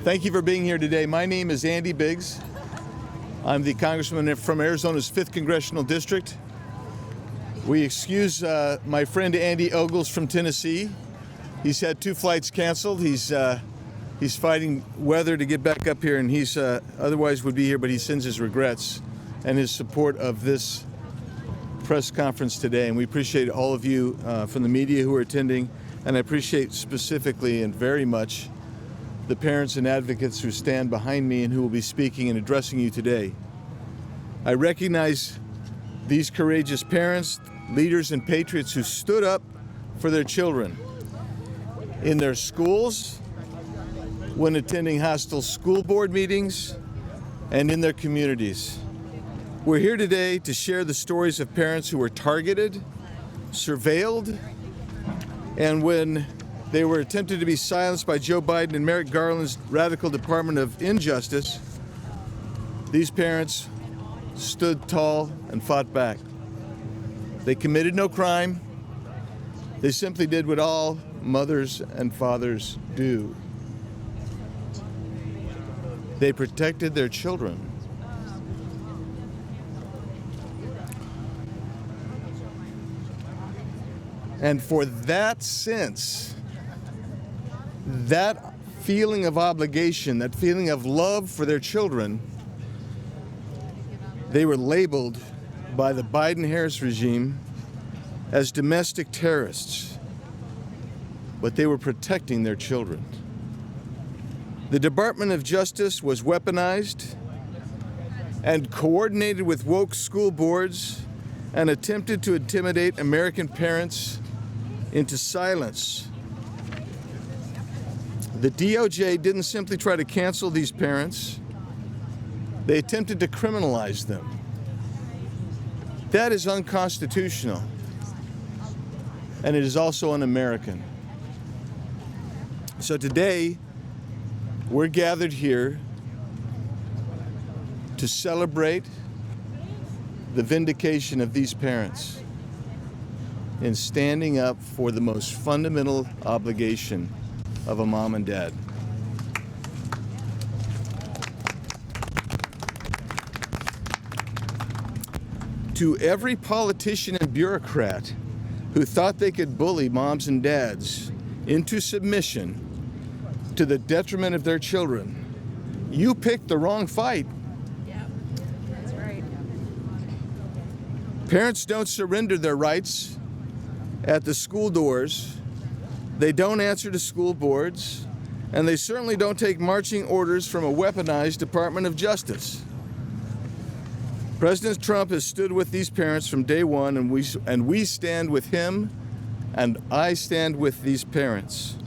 Thank you for being here today. My name is Andy Biggs. I'm the congressman from Arizona's 5th Congressional District. We excuse my friend Andy Ogles from Tennessee. He's had 2 flights canceled. He's fighting weather to get back up here, and he's otherwise would be here, but he sends his regrets and his support of this press conference today. And we appreciate all of you from the media who are attending, and I appreciate specifically and very much the parents and advocates who stand behind me and who will be speaking and addressing you today. I recognize these courageous parents, leaders, and patriots who stood up for their children in their schools, when attending hostile school board meetings, and in their communities. We're here today to share the stories of parents who were targeted, surveilled, and when they were attempted to be silenced by Joe Biden and Merrick Garland's radical Department of Injustice, these parents stood tall and fought back. They committed no crime. They simply did what all mothers and fathers do. They protected their children. And for that sense, that feeling of obligation, that feeling of love for their children, they were labeled by the Biden-Harris regime as domestic terrorists, but they were protecting their children. The Department of Justice was weaponized and coordinated with woke school boards and attempted to intimidate American parents into silence. The DOJ didn't simply try to cancel these parents. They attempted to criminalize them. That is unconstitutional, and it is also un-American. So today, we're gathered here to celebrate the vindication of these parents in standing up for the most fundamental obligation of a mom and dad. To every politician and bureaucrat who thought they could bully moms and dads into submission to the detriment of their children, you picked the wrong fight. Yeah, that's right. Parents don't surrender their rights at the school doors. They don't answer to school boards, and they certainly don't take marching orders from a weaponized Department of Justice. President Trump has stood with these parents from day one, and we stand with him, and I stand with these parents.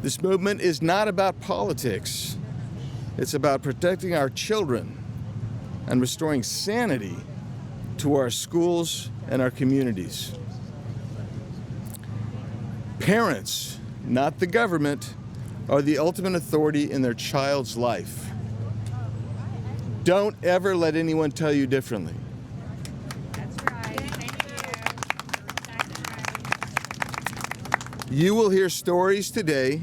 This movement is not about politics. It's about protecting our children and restoring sanity to our schools and our communities. Parents, not the government, are the ultimate authority in their child's life. Don't ever let anyone tell you differently. That's right. Thank you. You will hear stories today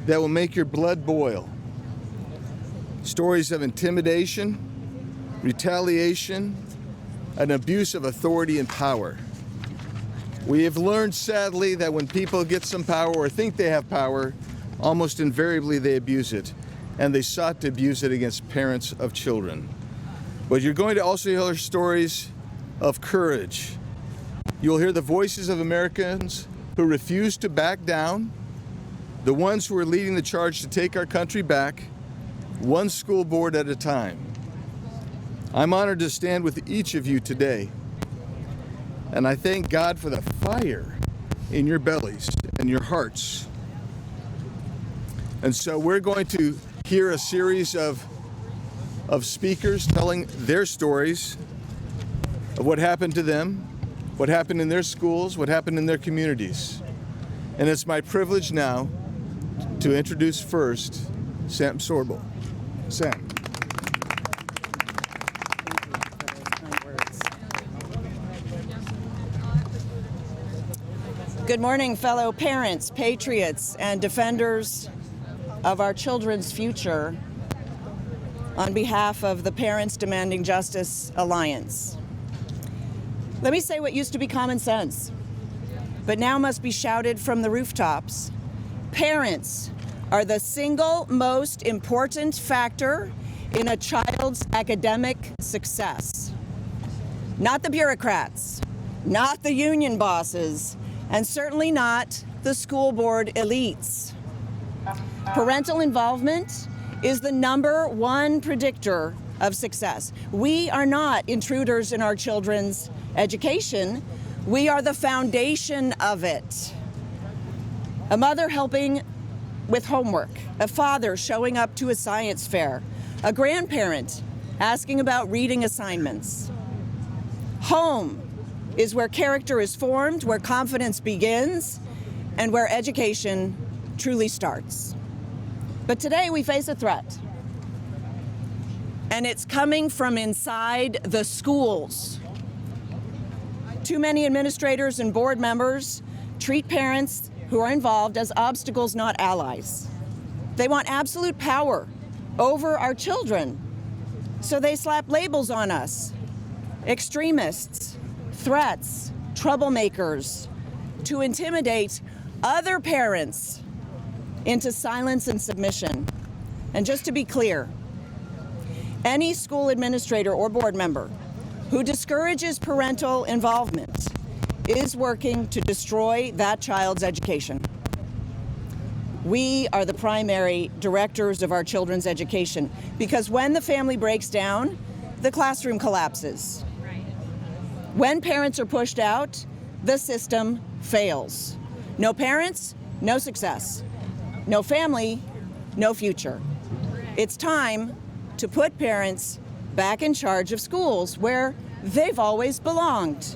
that will make your blood boil. Stories of intimidation, retaliation, and abuse of authority and power. We have learned, sadly, that when people get some power or think they have power, almost invariably they abuse it, and they sought to abuse it against parents of children. But you're going to also hear stories of courage. You'll hear the voices of Americans who refuse to back down, the ones who are leading the charge to take our country back, one school board at a time. I'm honored to stand with each of you today. And I thank God for the fire in your bellies and your hearts. And so we're going to hear a series of speakers telling their stories of what happened to them, what happened in their schools, what happened in their communities. And it's my privilege now to introduce first Sam Sorbel. Sam. Good morning, fellow parents, patriots, and defenders of our children's future on behalf of the Parents Demanding Justice Alliance. Let me say what used to be common sense, but now must be shouted from the rooftops. Parents are the single most important factor in a child's academic success. Not the bureaucrats, not the union bosses, and certainly not the school board elites. Parental involvement is the #1 predictor of success. We are not intruders in our children's education. We are the foundation of it. A mother helping with homework, a father showing up to a science fair, a grandparent asking about reading assignments. Home is where character is formed, where confidence begins, and where education truly starts. But today we face a threat, and it's coming from inside the schools. Too many administrators and board members treat parents who are involved as obstacles, not allies. They want absolute power over our children, so they slap labels on us: extremists, threats, troublemakers, to intimidate other parents into silence and submission. And just to be clear, any school administrator or board member who discourages parental involvement is working to destroy that child's education. We are the primary directors of our children's education, because when the family breaks down, the classroom collapses. When parents are pushed out, the system fails. No parents, no success. No family, no future. It's time to put parents back in charge of schools where they've always belonged.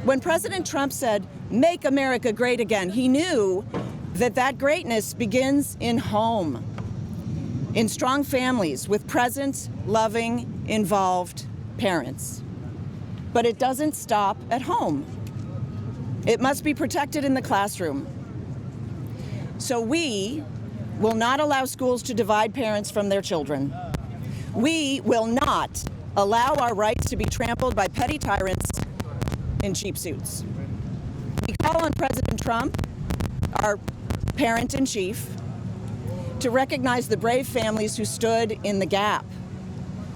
When President Trump said, "Make America great again," he knew that that greatness begins in home, in strong families with present, loving, involved parents. But it doesn't stop at home. It must be protected in the classroom. So we will not allow schools to divide parents from their children. We will not allow our rights to be trampled by petty tyrants in cheap suits. We call on President Trump, our parent-in-chief, to recognize the brave families who stood in the gap,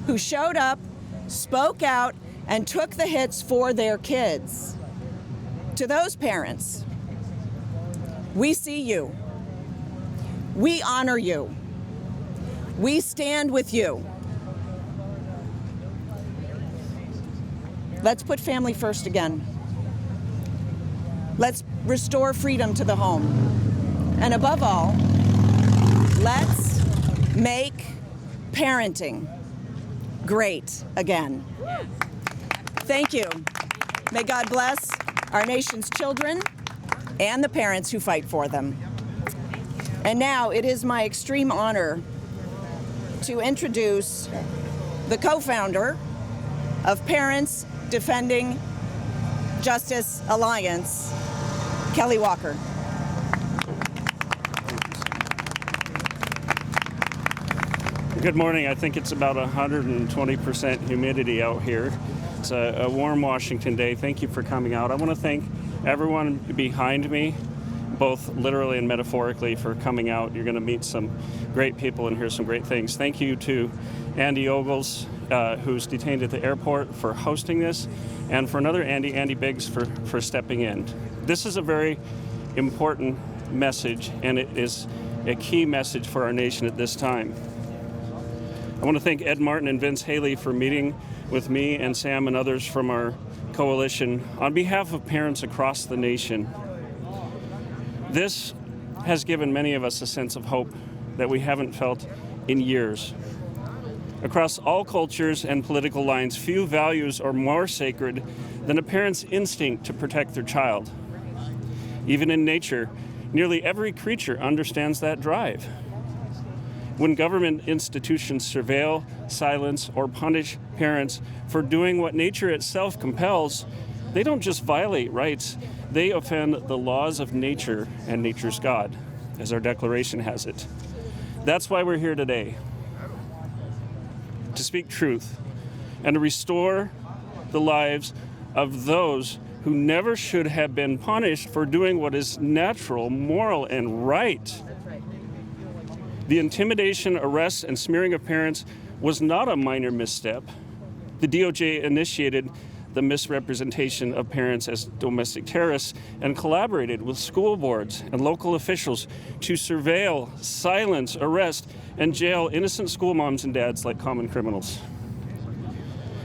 who showed up, spoke out, and took the hits for their kids. To those parents, we see you. We honor you. We stand with you. Let's put family first again. Let's restore freedom to the home. And above all, let's make parenting great again. Thank you. May God bless our nation's children and the parents who fight for them. And now it is my extreme honor to introduce the co-founder of Parents Defending Justice Alliance, Kelly Walker. Good morning. I think it's about 120% humidity out here. It's a warm Washington day. Thank you for coming out. I want to thank everyone behind me, both literally and metaphorically, for coming out. You're going to meet some great people and hear some great things. Thank you to Andy Ogles, who's detained at the airport, for hosting this, and for another Andy Biggs for stepping in. This is a very important message, and it is a key message for our nation at this time. I want to thank Ed Martin and Vince Haley for meeting with me and Sam and others from our coalition on behalf of parents across the nation. This has given many of us a sense of hope that we haven't felt in years. Across all cultures and political lines, few values are more sacred than a parent's instinct to protect their child. Even in nature, nearly every creature understands that drive. When government institutions surveil, silence, or punish parents for doing what nature itself compels, they don't just violate rights, they offend the laws of nature and nature's God, as our Declaration has it. That's why we're here today, to speak truth and to restore the lives of those who never should have been punished for doing what is natural, moral, and right. The intimidation, arrest, and smearing of parents was not a minor misstep. The DOJ initiated the misrepresentation of parents as domestic terrorists and collaborated with school boards and local officials to surveil, silence, arrest, and jail innocent school moms and dads like common criminals.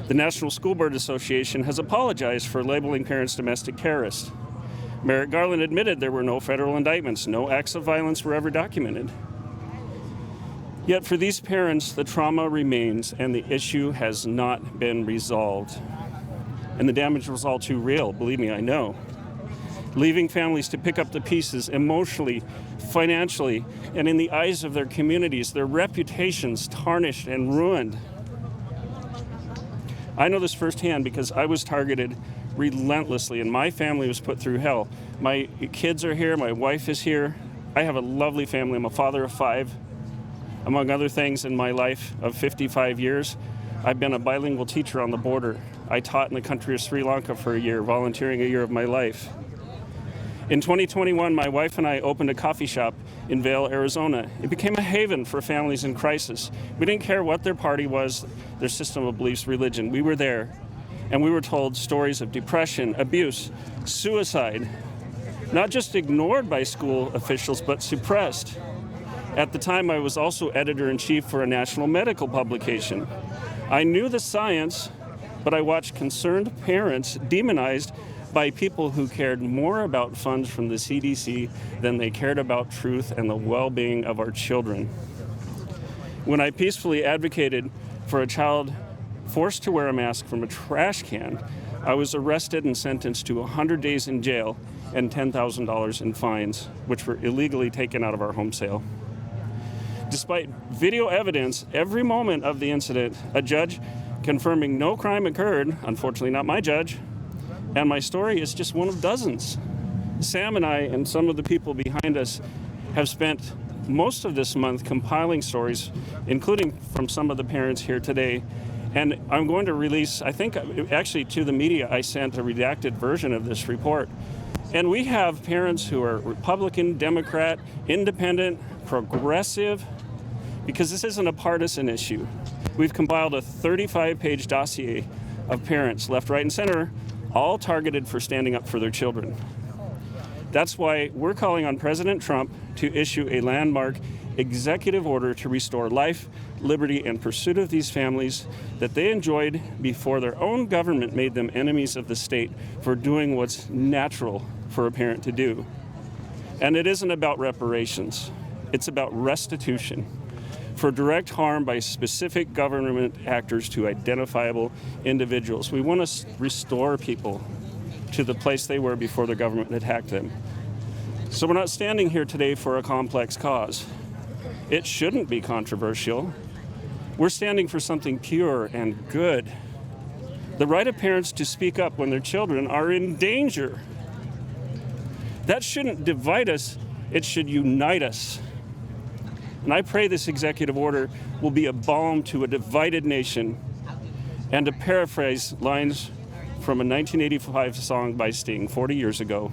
The National School Board Association has apologized for labeling parents domestic terrorists. Merrick Garland admitted there were no federal indictments, no acts of violence were ever documented. Yet for these parents, the trauma remains and the issue has not been resolved. And the damage was all too real, believe me, I know. Leaving families to pick up the pieces emotionally, financially, and in the eyes of their communities, their reputations tarnished and ruined. I know this firsthand because I was targeted relentlessly and my family was put through hell. My kids are here, my wife is here. I have a lovely family. I'm a father of 5. Among other things in my life of 55 years, I've been a bilingual teacher on the border. I taught in the country of Sri Lanka for a year, volunteering a year of my life. In 2021, my wife and I opened a coffee shop in Vail, Arizona. It became a haven for families in crisis. We didn't care what their party was, their system of beliefs, religion. We were there, and we were told stories of depression, abuse, suicide, not just ignored by school officials, but suppressed. At the time, I was also editor-in-chief for a national medical publication. I knew the science, but I watched concerned parents demonized by people who cared more about funds from the CDC than they cared about truth and the well-being of our children. When I peacefully advocated for a child forced to wear a mask from a trash can, I was arrested and sentenced to 100 days in jail and $10,000 in fines, which were illegally taken out of our home sale. Despite video evidence, every moment of the incident, a judge confirming no crime occurred, unfortunately not my judge, and my story is just one of dozens. Sam and I and some of the people behind us have spent most of this month compiling stories, including from some of the parents here today, and I'm going to release, I think actually to the media, I sent a redacted version of this report. And we have parents who are Republican, Democrat, independent, progressive, because this isn't a partisan issue. We've compiled a 35-page dossier of parents, left, right, and center, all targeted for standing up for their children. That's why we're calling on President Trump to issue a landmark executive order to restore life, liberty, and pursuit of these families that they enjoyed before their own government made them enemies of the state for doing what's natural for a parent to do. And it isn't about reparations. It's about restitution for direct harm by specific government actors to identifiable individuals. We want to restore people to the place they were before the government attacked them. So we're not standing here today for a complex cause. It shouldn't be controversial. We're standing for something pure and good. The right of parents to speak up when their children are in danger. That shouldn't divide us, it should unite us. And I pray this executive order will be a balm to a divided nation, and to paraphrase lines from a 1985 song by Sting 40 years ago.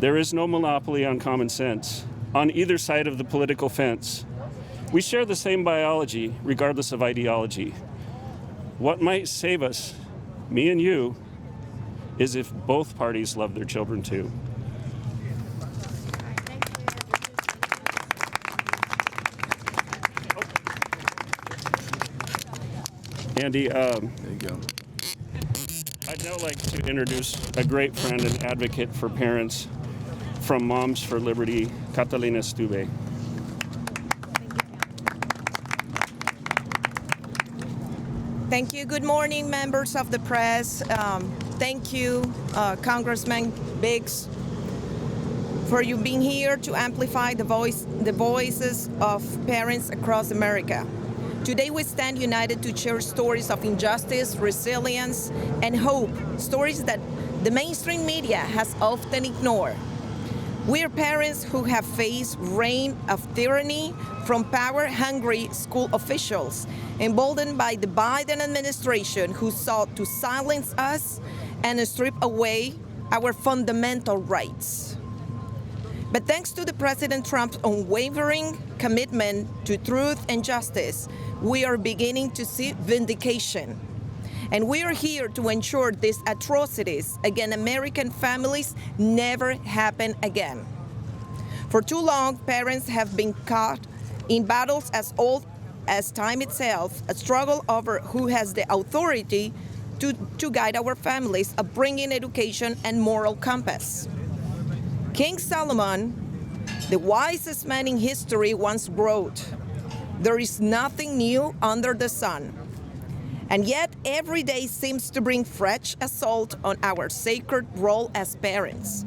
There is no monopoly on common sense on either side of the political fence. We share the same biology, regardless of ideology. What might save us, me and you, is if both parties love their children too. Andy, There you go. I'd now like to introduce a great friend and advocate for parents from Moms for Liberty, Catalina Stube. Thank you. Good morning, members of the press. Thank you, Congressman Biggs, for you being here to amplify the voices of parents across America. Today we stand united to share stories of injustice, resilience, and hope, stories that the mainstream media has often ignored. We are parents who have faced reign of tyranny from power-hungry school officials, emboldened by the Biden administration who sought to silence us and strip away our fundamental rights. But thanks to the President Trump's unwavering commitment to truth and justice, we are beginning to see vindication. And we are here to ensure these atrocities against American families never happen again. For too long, parents have been caught in battles as old as time itself, a struggle over who has the authority to guide our families' upbringing, education, and moral compass. King Solomon, the wisest man in history, once wrote, "There is nothing new under the sun." And yet, every day seems to bring fresh assault on our sacred role as parents.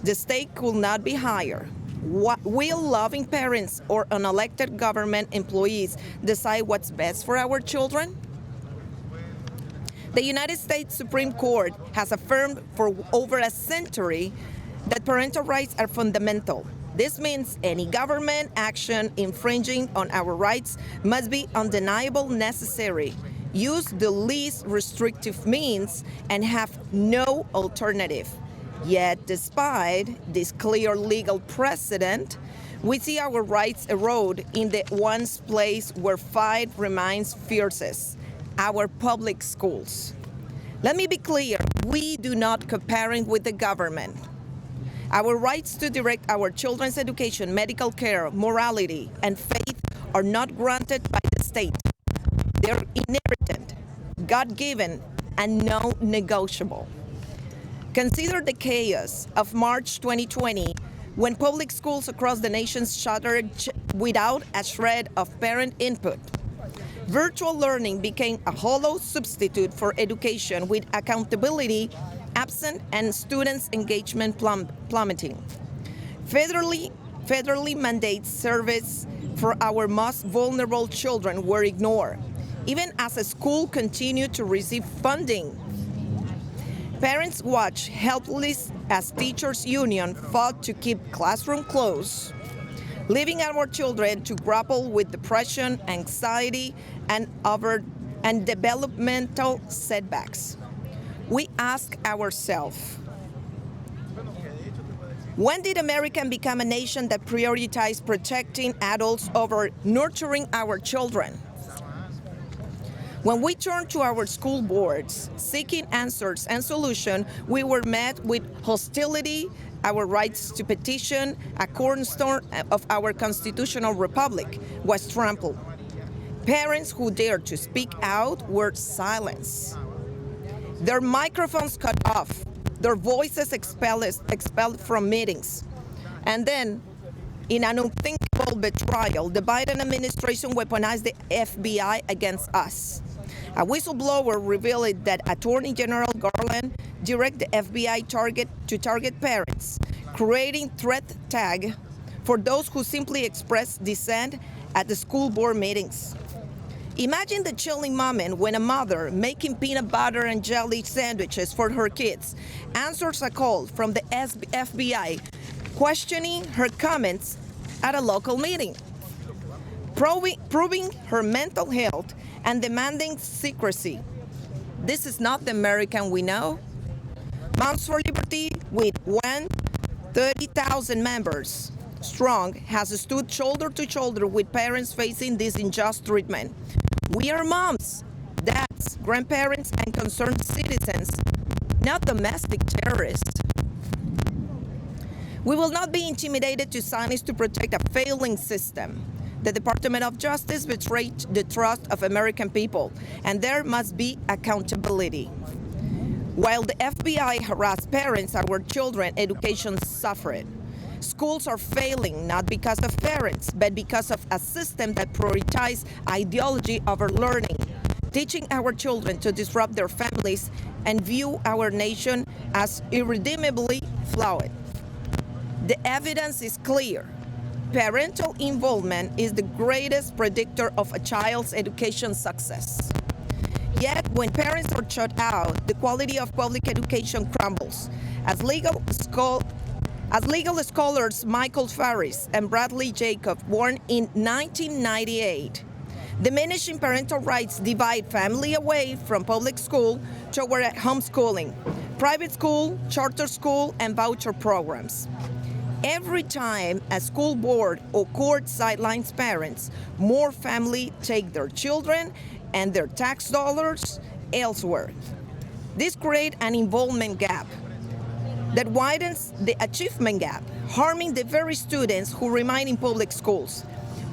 The stake could not be higher. Will loving parents or unelected government employees decide what's best for our children? The United States Supreme Court has affirmed for over a century that parental rights are fundamental. This means any government action infringing on our rights must be undeniable, necessary, use the least restrictive means, and have no alternative. Yet, despite this clear legal precedent, we see our rights erode in the once place where fight remains fiercest, our public schools. Let me be clear, we do not co-parent with the government. Our rights to direct our children's education, medical care, morality, and faith are not granted by the state. They're inherited, God-given, and non-negotiable. Consider the chaos of March 2020, when public schools across the nation shuttered without a shred of parent input. Virtual learning became a hollow substitute for education, with accountability absent and students' engagement plummeting. Federally mandated service for our most vulnerable children were ignored, even as a school continued to receive funding. Parents watched helpless as teachers' union fought to keep classrooms closed, leaving our children to grapple with depression, anxiety, and developmental setbacks. We ask ourselves, when did America become a nation that prioritized protecting adults over nurturing our children? When we turned to our school boards seeking answers and solutions, we were met with hostility. Our rights to petition, a cornerstone of our constitutional republic, was trampled. Parents who dared to speak out were silenced. Their microphones cut off, their voices expelled from meetings. And then, in an unthinkable betrayal, the Biden administration weaponized the FBI against us. A whistleblower revealed that Attorney General Garland directed the FBI to target parents, creating threat tag for those who simply express dissent at the school board meetings. Imagine the chilling moment when a mother making peanut butter and jelly sandwiches for her kids answers a call from the FBI questioning her comments at a local meeting, proving her mental health and demanding secrecy. This is not the American we know. Moms for Liberty, with 30,000 members strong, has stood shoulder to shoulder with parents facing this unjust treatment. We are moms, dads, grandparents, and concerned citizens, not domestic terrorists. We will not be intimidated to silence to protect a failing system. The Department of Justice betrayed the trust of American people, and there must be accountability. While the FBI harassed parents, our children's education suffered. Schools are failing not because of parents, but because of a system that prioritizes ideology over learning, teaching our children to disrupt their families and view our nation as irredeemably flawed. The evidence is clear. Parental involvement is the greatest predictor of a child's education success. Yet, when parents are shut out, the quality of public education crumbles. As legal As legal scholars Michael Farris and Bradley Jacob warned in 1998, diminishing parental rights divide family away from public school toward homeschooling, private school, charter school, and voucher programs. Every time a school board or court sidelines parents, more families take their children and their tax dollars elsewhere. This creates an involvement gap that widens the achievement gap, harming the very students who remain in public schools.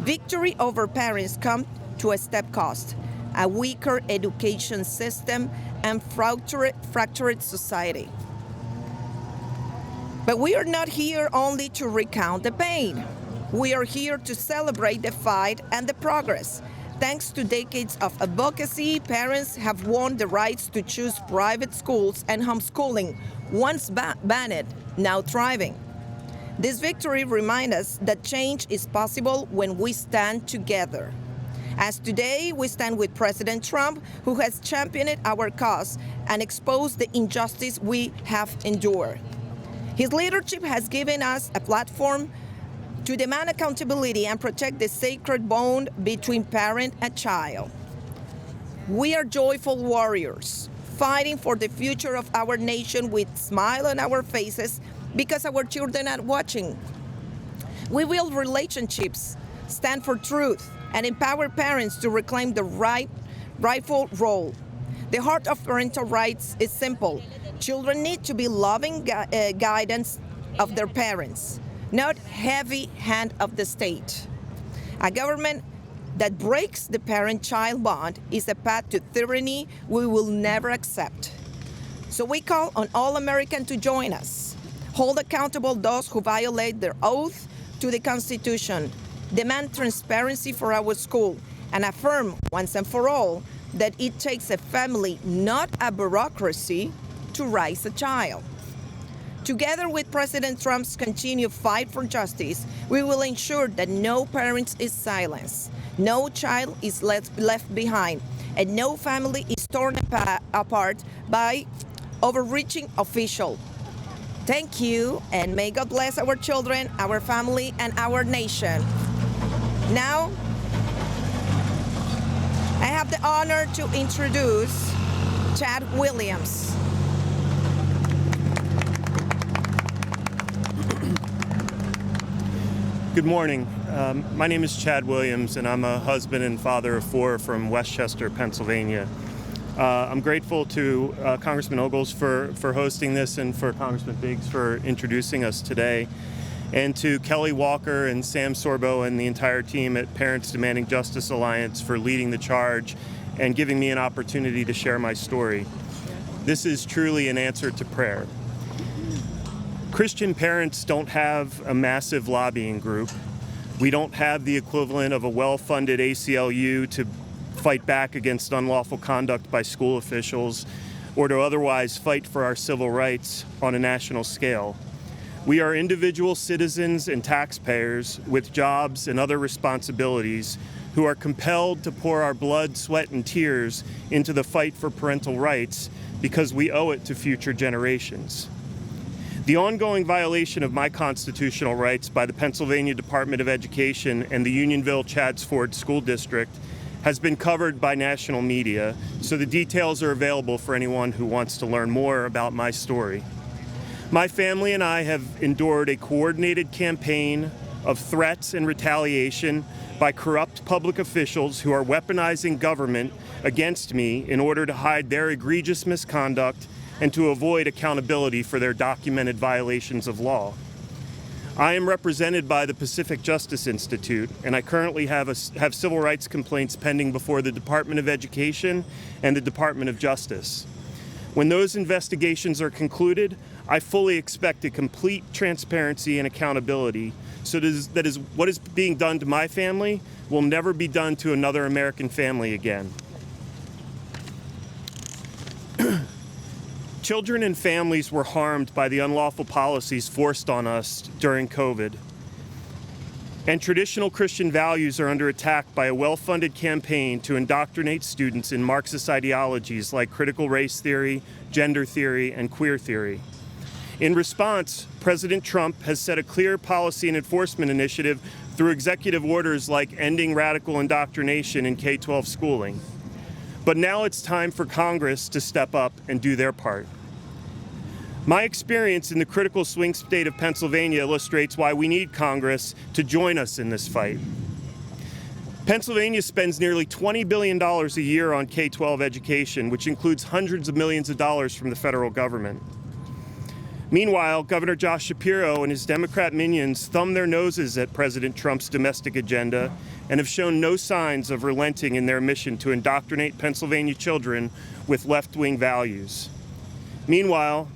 Victory over parents comes to a step cost, a weaker education system, and fractured society. But we are not here only to recount the pain. We are here to celebrate the fight and the progress. Thanks to decades of advocacy, parents have won the rights to choose private schools and homeschooling, once banned, now thriving. This victory reminds us that change is possible when we stand together. As today, we stand with President Trump, who has championed our cause and exposed the injustice we have endured. His leadership has given us a platform to demand accountability and protect the sacred bond between parent and child. We are joyful warriors, fighting for the future of our nation with a smile on our faces because our children are watching. We build relationships, stand for truth, and empower parents to reclaim the rightful role. The heart of parental rights is simple. Children need to be loving guidance of their parents, not heavy hand of the state. A government that breaks the parent-child bond is a path to tyranny we will never accept. So we call on all Americans to join us, hold accountable those who violate their oath to the Constitution, demand transparency for our school, and affirm once and for all that it takes a family, not a bureaucracy, to raise a child. Together with President Trump's continued fight for justice, we will ensure that no parent is silenced, no child is left behind, and no family is torn apart by overreaching officials. Thank you, and may God bless our children, our family, and our nation. Now, I have the honor to introduce Chad Williams. Good morning. My name is Chad Williams, and I'm a husband and father of 4 from Westchester, Pennsylvania. I'm grateful to Congressman Ogles for hosting this and for Congressman Biggs for introducing us today, and to Kelly Walker and Sam Sorbo and the entire team at Parents Demanding Justice Alliance for leading the charge and giving me an opportunity to share my story. This is truly an answer to prayer. Christian parents don't have a massive lobbying group. We don't have the equivalent of a well-funded ACLU to fight back against unlawful conduct by school officials or to otherwise fight for our civil rights on a national scale. We are individual citizens and taxpayers with jobs and other responsibilities who are compelled to pour our blood, sweat, and tears into the fight for parental rights because we owe it to future generations. The ongoing violation of my constitutional rights by the Pennsylvania Department of Education and the Unionville-Chadds Ford School District has been covered by national media, so the details are available for anyone who wants to learn more about my story. My family and I have endured a coordinated campaign of threats and retaliation by corrupt public officials who are weaponizing government against me in order to hide their egregious misconduct and to avoid accountability for their documented violations of law. I am represented by the Pacific Justice Institute, and I currently have civil rights complaints pending before the Department of Education and the Department of Justice. When those investigations are concluded, I fully expect a complete transparency and accountability so that is what is being done to my family will never be done to another American family again. Children and families were harmed by the unlawful policies forced on us during COVID. And traditional Christian values are under attack by a well-funded campaign to indoctrinate students in Marxist ideologies like critical race theory, gender theory, and queer theory. In response, President Trump has set a clear policy and enforcement initiative through executive orders like ending radical indoctrination in K-12 schooling. But now it's time for Congress to step up and do their part. My experience in the critical swing state of Pennsylvania illustrates why we need Congress to join us in this fight. Pennsylvania spends nearly $20 billion a year on K-12 education, which includes hundreds of millions of dollars from the federal government. Meanwhile, Governor Josh Shapiro and his Democrat minions thumb their noses at President Trump's domestic agenda and have shown no signs of relenting in their mission to indoctrinate Pennsylvania children with left-wing values. Meanwhile,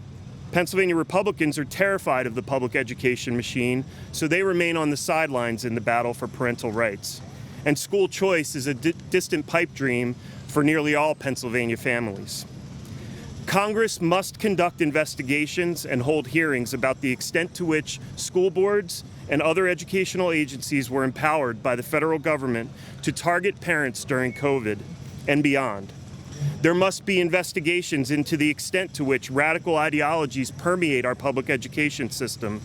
Pennsylvania Republicans are terrified of the public education machine, so they remain on the sidelines in the battle for parental rights. And school choice is a distant pipe dream for nearly all Pennsylvania families. Congress must conduct investigations and hold hearings about the extent to which school boards and other educational agencies were empowered by the federal government to target parents during COVID and beyond. There must be investigations into the extent to which radical ideologies permeate our public education system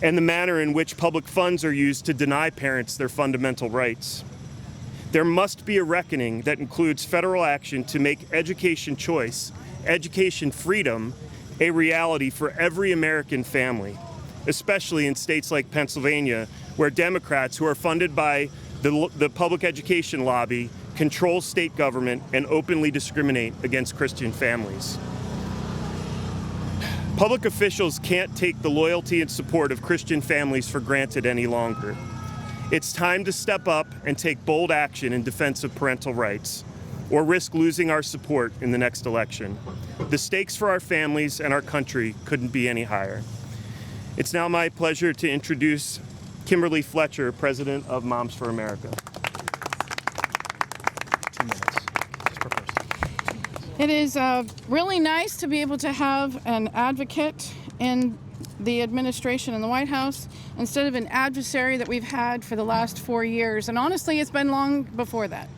and the manner in which public funds are used to deny parents their fundamental rights. There must be a reckoning that includes federal action to make education choice, education freedom, a reality for every American family, especially in states like Pennsylvania, where Democrats who are funded by the public education lobby control state government and openly discriminate against Christian families. Public officials can't take the loyalty and support of Christian families for granted any longer. It's time to step up and take bold action in defense of parental rights, or risk losing our support in the next election. The stakes for our families and our country couldn't be any higher. It's now my pleasure to introduce Kimberly Fletcher, President of Moms for America. 2 minutes. Just per person. It is really nice to be able to have an advocate in the administration in the White House instead of an adversary that we've had for the last 4 years. And honestly, it's been long before that.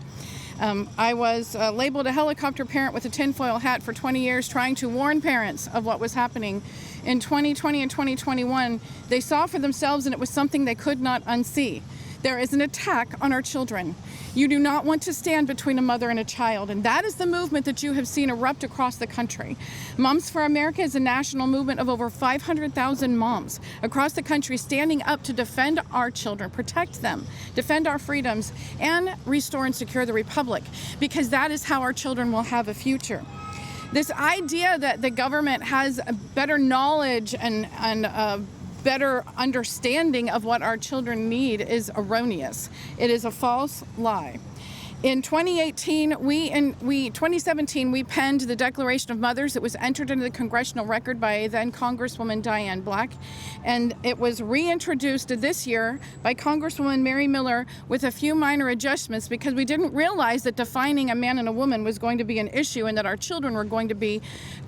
I was labeled a helicopter parent with a tinfoil hat for 20 years, trying to warn parents of what was happening. In 2020 and 2021, they saw for themselves, and it was something they could not unsee. There is an attack on our children. You do not want to stand between a mother and a child, and that is the movement that you have seen erupt across the country. Moms for America is a national movement of over 500,000 moms across the country standing up to defend our children, protect them, defend our freedoms, and restore and secure the republic, because that is how our children will have a future. This idea that the government has a better knowledge and better understanding of what our children need is erroneous. It is a false lie. In 2017, we penned the Declaration of Mothers. It was entered into the congressional record by then Congresswoman Diane Black, and it was reintroduced this year by Congresswoman Mary Miller with a few minor adjustments, because we didn't realize that defining a man and a woman was going to be an issue, and that our children were going to be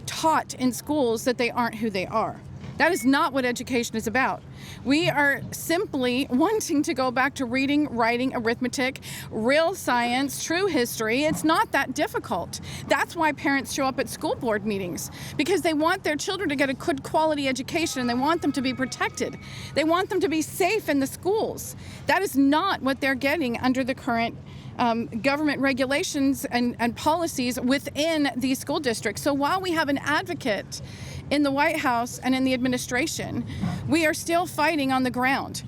taught in schools that they aren't who they are. That is not what education is about. We are simply wanting to go back to reading, writing, arithmetic, real science, true history. It's not that difficult. That's why parents show up at school board meetings, because they want their children to get a good quality education, and they want them to be protected. They want them to be safe in the schools. That is not what they're getting under the current government regulations and policies within these school districts. So while we have an advocate in the White House and in the administration, we are still fighting on the ground.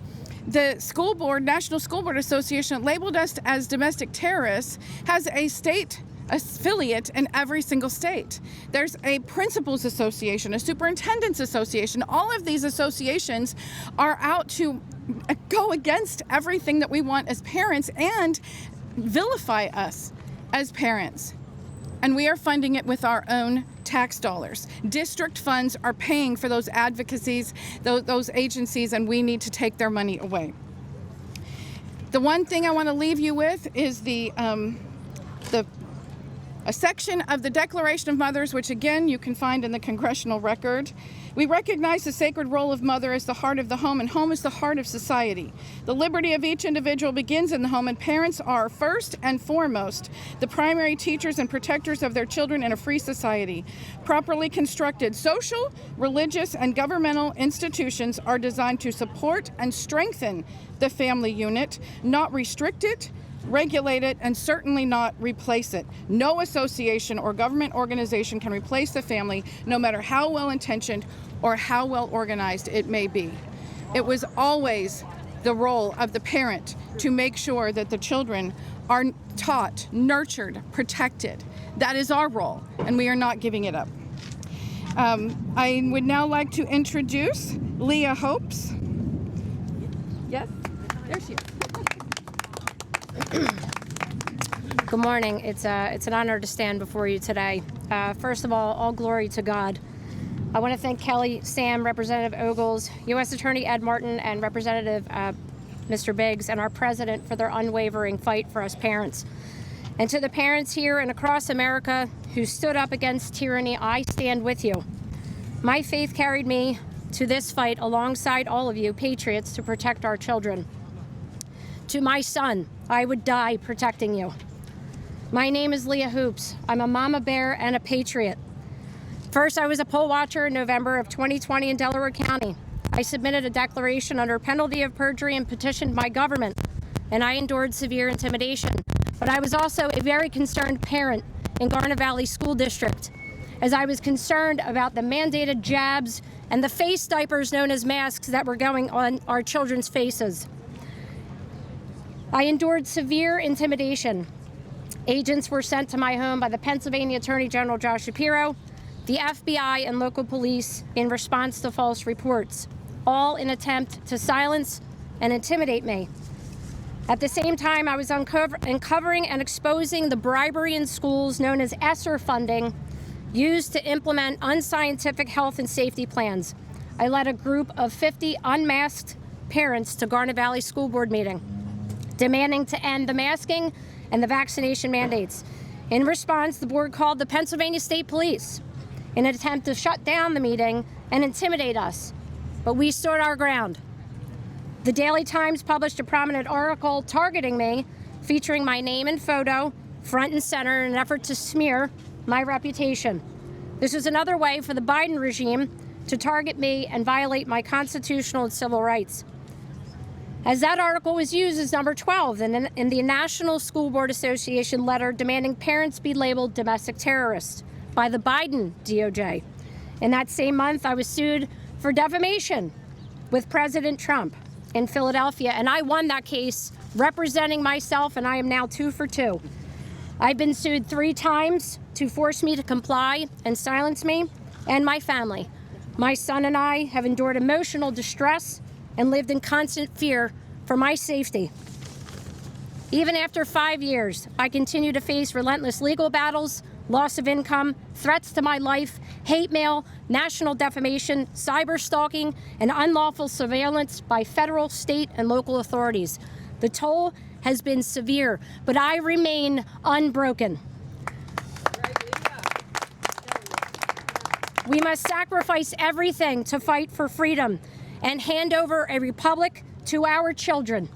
The school board, National School Board Association, labeled us as domestic terrorists, has a state affiliate in every single state. There's a principals association, a superintendents association. All of these associations are out to go against everything that we want as parents and vilify us as parents. And we are funding it with our own tax dollars. District funds are paying for those advocacies, those agencies, and we need to take their money away. The one thing I want to leave you with is the a section of the Declaration of Mothers, which again you can find in the congressional record. We recognize the sacred role of mother as the heart of the home, and home is the heart of society. The liberty of each individual begins in the home, and parents are first and foremost the primary teachers and protectors of their children in a free society. Properly constructed social, religious, and governmental institutions are designed to support and strengthen the family unit, not restrict it, regulate it, and certainly not replace it. No association or government organization can replace the family, no matter how well-intentioned or how well organized it may be. It was always the role of the parent to make sure that the children are taught, nurtured, protected. That is our role, and we are not giving it up. I would now like to introduce Leah Hopes. Yes, there she is. Good morning. It's an honor to stand before you today. First of all glory to God. I want to thank Kelly, Sam, Representative Ogles, U.S. Attorney Ed Martin, and Representative Mr. Biggs, and our president for their unwavering fight for us parents. And to the parents here and across America who stood up against tyranny, I stand with you. My faith carried me to this fight alongside all of you patriots to protect our children. To my son, I would die protecting you. My name is Leah Hoops. I'm a mama bear and a patriot. First, I was a poll watcher in November of 2020 in Delaware County. I submitted a declaration under penalty of perjury and petitioned my government, and I endured severe intimidation. But I was also a very concerned parent in Garnet Valley School District, as I was concerned about the mandated jabs and the face diapers known as masks that were going on our children's faces. I endured severe intimidation. Agents were sent to my home by the Pennsylvania Attorney General Josh Shapiro, the FBI, and local police in response to false reports, all in an attempt to silence and intimidate me. At the same time, I was uncovering and exposing the bribery in schools known as ESSER funding used to implement unscientific health and safety plans. I led a group of 50 unmasked parents to Garnet Valley School Board meeting, demanding to end the masking and the vaccination mandates. In response, the board called the Pennsylvania State Police in an attempt to shut down the meeting and intimidate us, but we stood our ground. The Daily Times published a prominent article targeting me, featuring my name and photo front and center in an effort to smear my reputation. This was another way for the Biden regime to target me and violate my constitutional and civil rights. As that article was used as number 12 in the National School Board Association letter demanding parents be labeled domestic terrorists by the Biden DOJ. In that same month, I was sued for defamation with President Trump in Philadelphia, and I won that case representing myself, and I am now 2 for 2. I've been sued 3 times to force me to comply and silence me and my family. My son and I have endured emotional distress and lived in constant fear for my safety. Even after 5 years, I continue to face relentless legal battles, loss of income, threats to my life, hate mail, national defamation, cyber stalking, and unlawful surveillance by federal, state, and local authorities. The toll has been severe, but I remain unbroken. We must sacrifice everything to fight for freedom and hand over a republic to our children.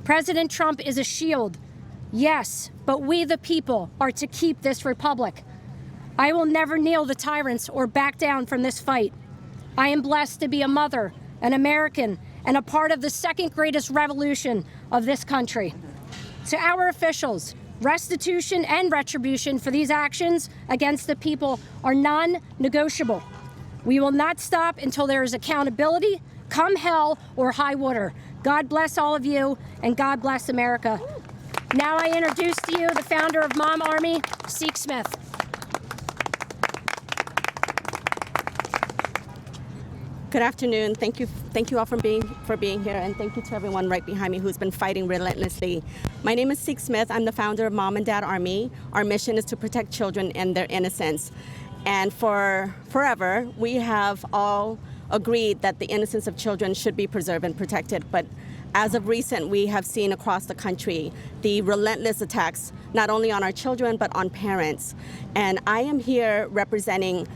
President Trump is a shield, yes, but we the people are to keep this republic. I will never kneel to tyrants or back down from this fight. I am blessed to be a mother, an American, and a part of the second greatest revolution of this country. To our officials, restitution and retribution for these actions against the people are non-negotiable. We will not stop until there is accountability, come hell or high water. God bless all of you, and God bless America. Now I introduce to you the founder of Mom Army, Seek Smith. Good afternoon. Thank you all for being here, and thank you to everyone right behind me who's been fighting relentlessly. My name is Seek Smith. I'm the founder of Mom and Dad Army. Our mission is to protect children and their innocence. And for forever, we have all agreed that the innocence of children should be preserved and protected. But As of recent, we have seen across the country the relentless attacks, not only on our children, but on parents. And I am here representing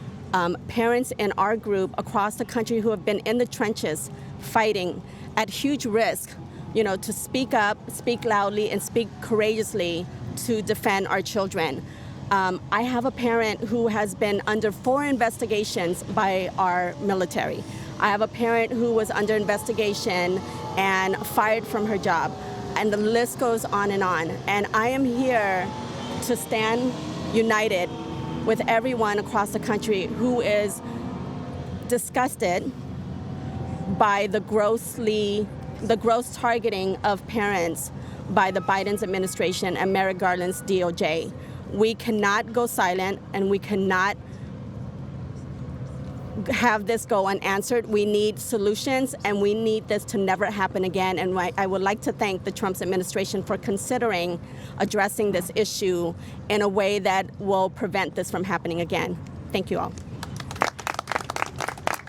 parents in our group across the country who have been in the trenches fighting at huge risk, to speak up, speak loudly, and speak courageously to defend our children. I have a parent who has been under 4 investigations by our military. I have a parent who was under investigation and fired from her job. And the list goes on. And I am here to stand united with everyone across the country who is disgusted by the gross targeting of parents by the Biden administration and Merrick Garland's DOJ. We cannot go silent, and we cannot have this go unanswered. We need solutions, and we need this to never happen again. And I would like to thank the Trump administration for considering addressing this issue in a way that will prevent this from happening again. Thank you all.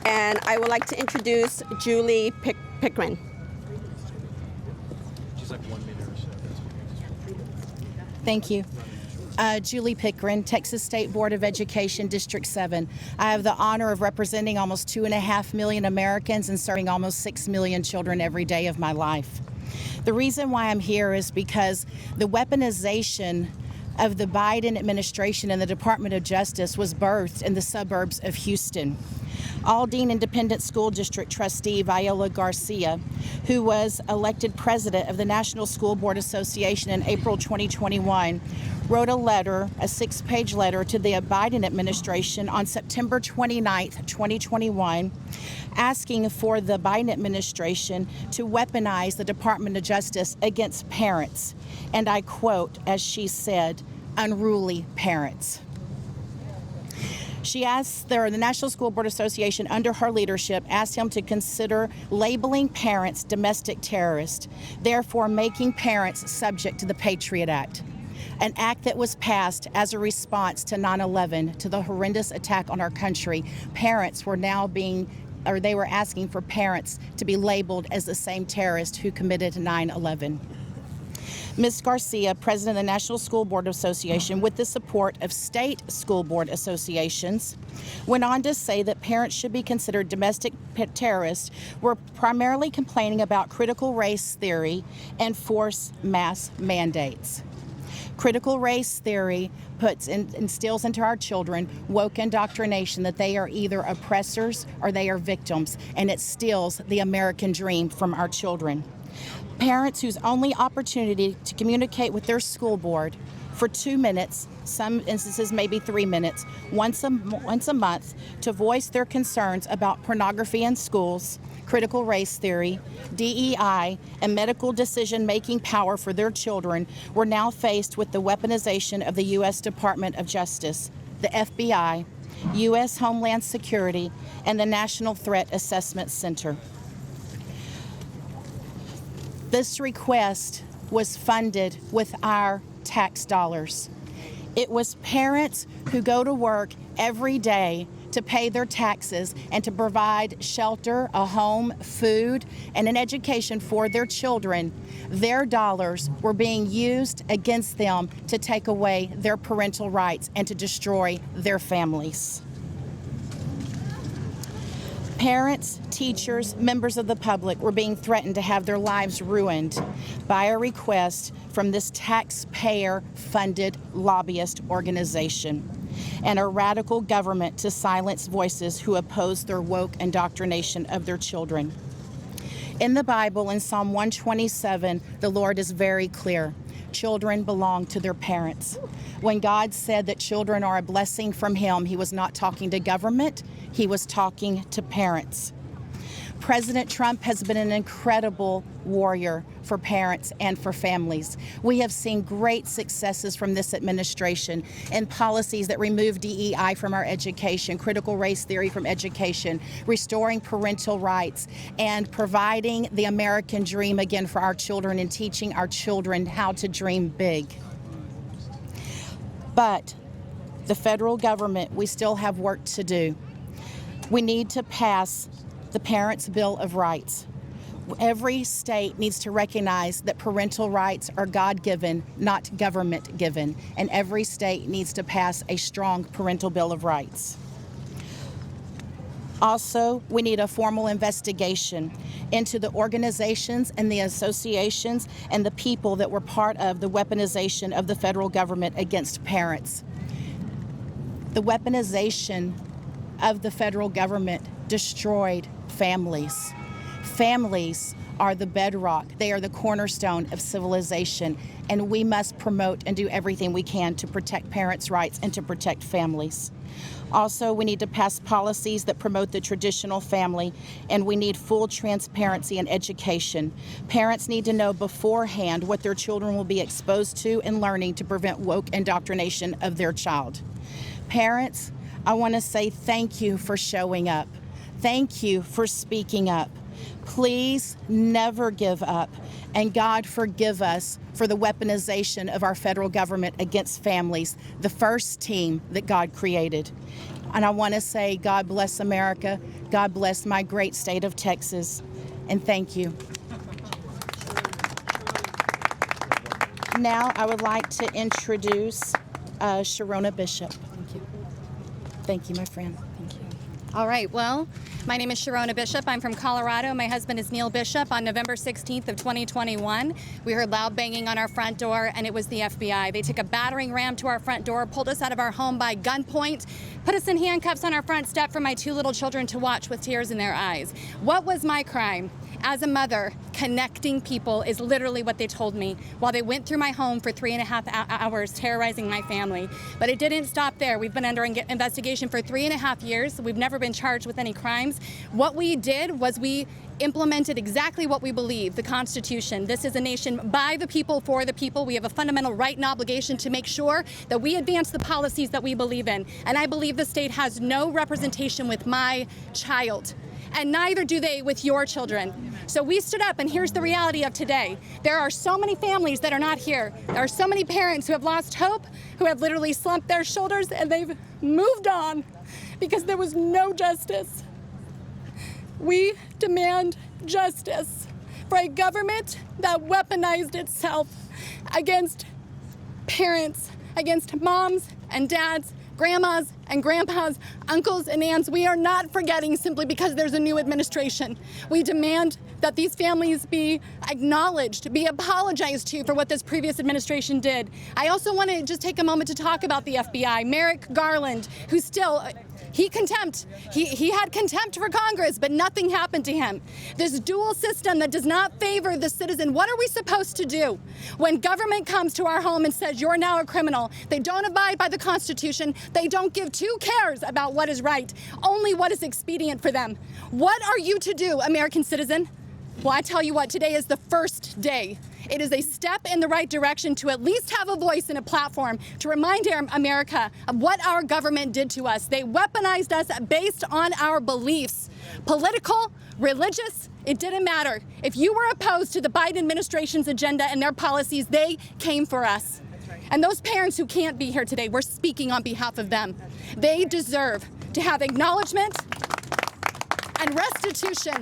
And I would like to introduce Julie Pickren. She's like 1 minute or so. Thank you. Julie Pickren, Texas State Board of Education, District 7. I have the honor of representing almost 2.5 million Americans and serving almost 6 million children every day of my life. The reason why I'm here is because the weaponization of the Biden administration and the Department of Justice was birthed in the suburbs of Houston. Aldine Independent School District trustee Viola Garcia, who was elected president of the National School Board Association in April 2021, wrote a letter, a 6-page letter to the Biden administration on September 29th, 2021, asking for the Biden administration to weaponize the Department of Justice against parents. And I quote, as she said, unruly parents. She asked the National School Board Association, under her leadership, asked him to consider labeling parents domestic terrorists, therefore making parents subject to the Patriot Act, an act that was passed as a response to 9/11, to the horrendous attack on our country. Parents were now they were asking for parents to be labeled as the same terrorist who committed 9/11. Ms. Garcia, president of the National School Board Association, with the support of state school board associations, went on to say that parents should be considered domestic terrorists, were primarily complaining about critical race theory and forced mass mandates. Critical race theory instills into our children woke indoctrination that they are either oppressors or they are victims, and it steals the American dream from our children. Parents whose only opportunity to communicate with their school board for 2 minutes, some instances maybe 3 minutes, once a month, to voice their concerns about pornography in schools, critical race theory, DEI, and medical decision-making power for their children, were now faced with the weaponization of the U.S. Department of Justice, the FBI, U.S. Homeland Security, and the National Threat Assessment Center. This request was funded with our tax dollars. It was parents who go to work every day to pay their taxes and to provide shelter, a home, food, and an education for their children. Their dollars were being used against them to take away their parental rights and to destroy their families. Parents, teachers, members of the public were being threatened to have their lives ruined by a request from this taxpayer-funded lobbyist organization and a radical government to silence voices who oppose their woke indoctrination of their children. In the Bible, in Psalm 127, the Lord is very clear. Children belong to their parents. When God said that children are a blessing from Him, He was not talking to government, He was talking to parents. President Trump has been an incredible warrior for parents and for families. We have seen great successes from this administration in policies that remove DEI from our education, critical race theory from education, restoring parental rights, and providing the American dream again for our children and teaching our children how to dream big. But the federal government, we still have work to do. We need to pass the Parents' Bill of Rights. Every state needs to recognize that parental rights are God-given, not government-given, and every state needs to pass a strong parental bill of rights. Also, we need a formal investigation into the organizations and the associations and the people that were part of the weaponization of the federal government against parents. The weaponization of the federal government destroyed families. Families are the bedrock. They are the cornerstone of civilization, and we must promote and do everything we can to protect parents' rights and to protect families. Also, we need to pass policies that promote the traditional family, and we need full transparency and education. Parents need to know beforehand what their children will be exposed to and learning to prevent woke indoctrination of their child. Parents, I want to say thank you for showing up. Thank you for speaking up. Please never give up, and God forgive us for the weaponization of our federal government against families, the first team that God created. And I want to say, God bless America, God bless my great state of Texas, and thank you. Now I would like to introduce Sharona Bishop. Thank you. Thank you, my friend. Thank you. All right, well, my name is Sharona Bishop. I'm from Colorado. My husband is Neil Bishop. On November 16th of 2021, we heard loud banging on our front door, and it was the FBI. They took a battering ram to our front door, pulled us out of our home by gunpoint, put us in handcuffs on our front step for my 2 little children to watch with tears in their eyes. What was my crime? As a mother, connecting people is literally what they told me while they went through my home for 3.5 hours terrorizing my family. But it didn't stop there. We've been under investigation for 3.5 years. We've never been charged with any crimes. What we did was we implemented exactly what we believe, the Constitution. This is a nation by the people, for the people. We have a fundamental right and obligation to make sure that we advance the policies that we believe in. And I believe the state has no representation with my child. And neither do they with your children. So we stood up, and here's the reality of today. There are so many families that are not here. There are so many parents who have lost hope, who have literally slumped their shoulders, and they've moved on because there was no justice. We demand justice for a government that weaponized itself against parents, against moms and dads, grandmas and grandpas, uncles and aunts. We are not forgetting simply because there's a new administration. We demand that these families be acknowledged, be apologized to for what this previous administration did. I also want to just take a moment to talk about the FBI. Merrick Garland, who still, he had contempt for Congress, but nothing happened to him. This dual system that does not favor the citizen. What are we supposed to do when government comes to our home and says you're now a criminal? They don't abide by the Constitution. They don't give 2 cares about what is right, only what is expedient for them. What are you to do, American citizen? Well, I tell you what, today is the first day. It is a step in the right direction to at least have a voice and a platform to remind America of what our government did to us. They weaponized us based on our beliefs, political, religious. It didn't matter. If you were opposed to the Biden administration's agenda and their policies, they came for us. And those parents who can't be here today, we're speaking on behalf of them. They deserve to have acknowledgement and restitution.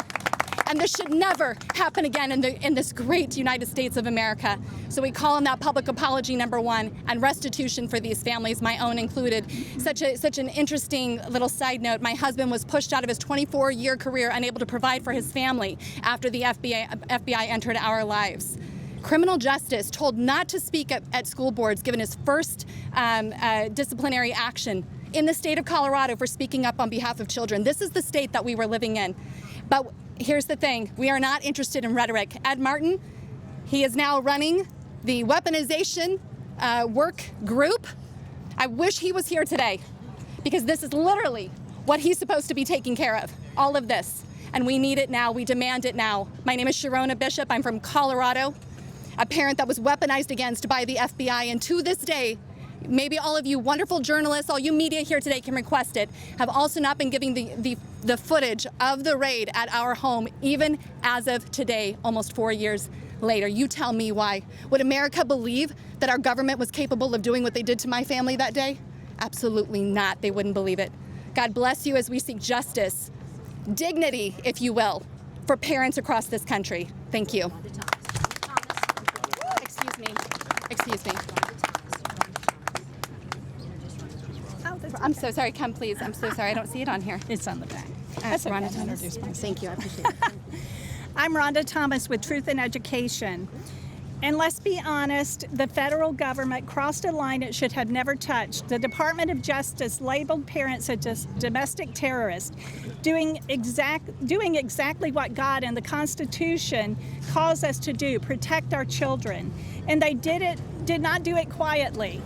And this should never happen again in this great United States of America. So we call on that public apology, number 1, and restitution for these families, my own included. Such an interesting little side note. My husband was pushed out of his 24-year career, unable to provide for his family after the FBI entered our lives. Criminal justice, told not to speak at school boards, given his first disciplinary action in the state of Colorado for speaking up on behalf of children. This is the state that we were living in. But here's the thing, we are not interested in rhetoric. Ed Martin, he is now running the weaponization work group. I wish he was here today, because this is literally what he's supposed to be taking care of, all of this. And we need it now, we demand it now. My name is Sharona Bishop, I'm from Colorado, a parent that was weaponized against by the FBI, and to this day, maybe all of you wonderful journalists, all you media here today can request it, have also not been giving the footage of the raid at our home, even as of today, almost 4 years later. You tell me why. Would America believe that our government was capable of doing what they did to my family that day? Absolutely not. They wouldn't believe it. God bless you as we seek justice, dignity, if you will, for parents across this country. Thank you. Excuse me. Excuse me. I'm so sorry. Come, please. I'm so sorry. I don't see it on here. It's on the back. That's okay. Rhonda Thomas. Thank you. I appreciate it. I'm Rhonda Thomas with Truth in Education. And let's be honest, the federal government crossed a line it should have never touched. The Department of Justice labeled parents as domestic terrorists, doing exactly what God and the Constitution calls us to do, protect our children. And they did not do it quietly.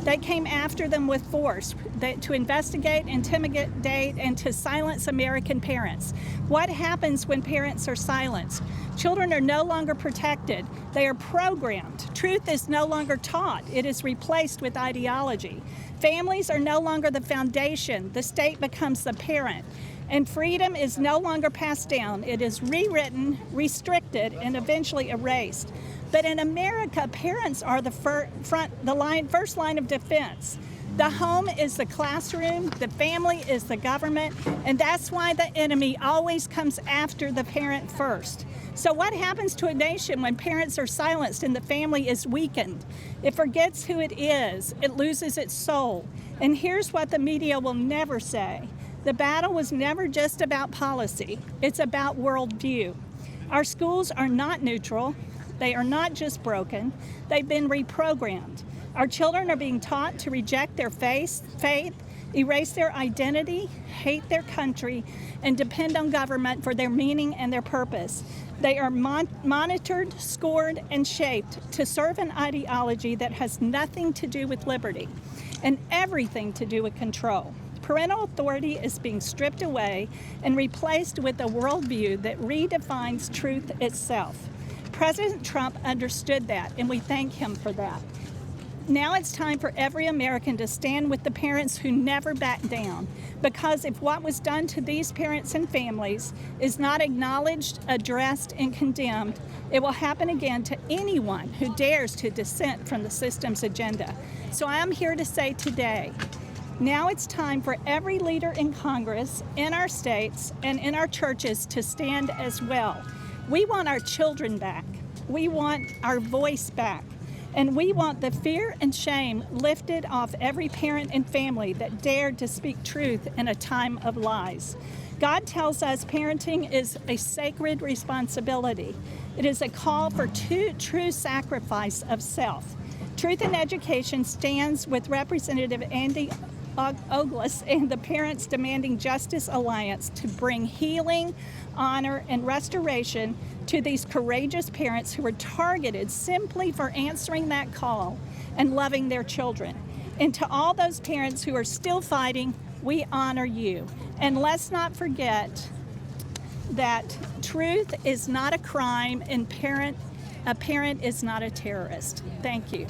They came after them with force to investigate, intimidate, and to silence American parents. What happens when parents are silenced? Children are no longer protected. They are programmed. Truth is no longer taught. It is replaced with ideology. Families are no longer the foundation. The state becomes the parent. And freedom is no longer passed down. It is rewritten, restricted, and eventually erased. But in America, parents are the first line of defense. The home is the classroom, the family is the government, and that's why the enemy always comes after the parent first. So what happens to a nation when parents are silenced and the family is weakened? It forgets who it is. It loses its soul. And here's what the media will never say. The battle was never just about policy. It's about worldview. Our schools are not neutral. They are not just broken. They've been reprogrammed. Our children are being taught to reject their faith, erase their identity, hate their country, and depend on government for their meaning and their purpose. They are monitored, scored, and shaped to serve an ideology that has nothing to do with liberty and everything to do with control. Parental authority is being stripped away and replaced with a worldview that redefines truth itself. President Trump understood that, and we thank him for that. Now it's time for every American to stand with the parents who never back down, because if what was done to these parents and families is not acknowledged, addressed, and condemned, it will happen again to anyone who dares to dissent from the system's agenda. So I'm here to say today, now it's time for every leader in Congress, in our states, and in our churches to stand as well. We want our children back. We want our voice back. And we want the fear and shame lifted off every parent and family that dared to speak truth in a time of lies. God tells us parenting is a sacred responsibility. It is a call for true sacrifice of self. Truth in Education stands with Representative Andy Ogles and the Parents Demanding Justice Alliance to bring healing, honor, and restoration to these courageous parents who were targeted simply for answering that call and loving their children. And to all those parents who are still fighting, we honor you. And let's not forget that truth is not a crime and a parent is not a terrorist. Thank you.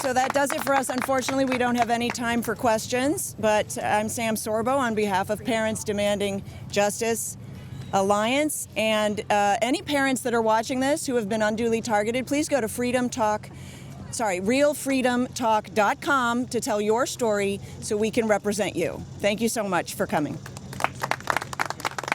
So that does it for us. Unfortunately, we don't have any time for questions, but I'm Sam Sorbo on behalf of Parents Demanding Justice Alliance. And any parents that are watching this who have been unduly targeted, please go to realfreedomtalk.com to tell your story so we can represent you. Thank you so much for coming.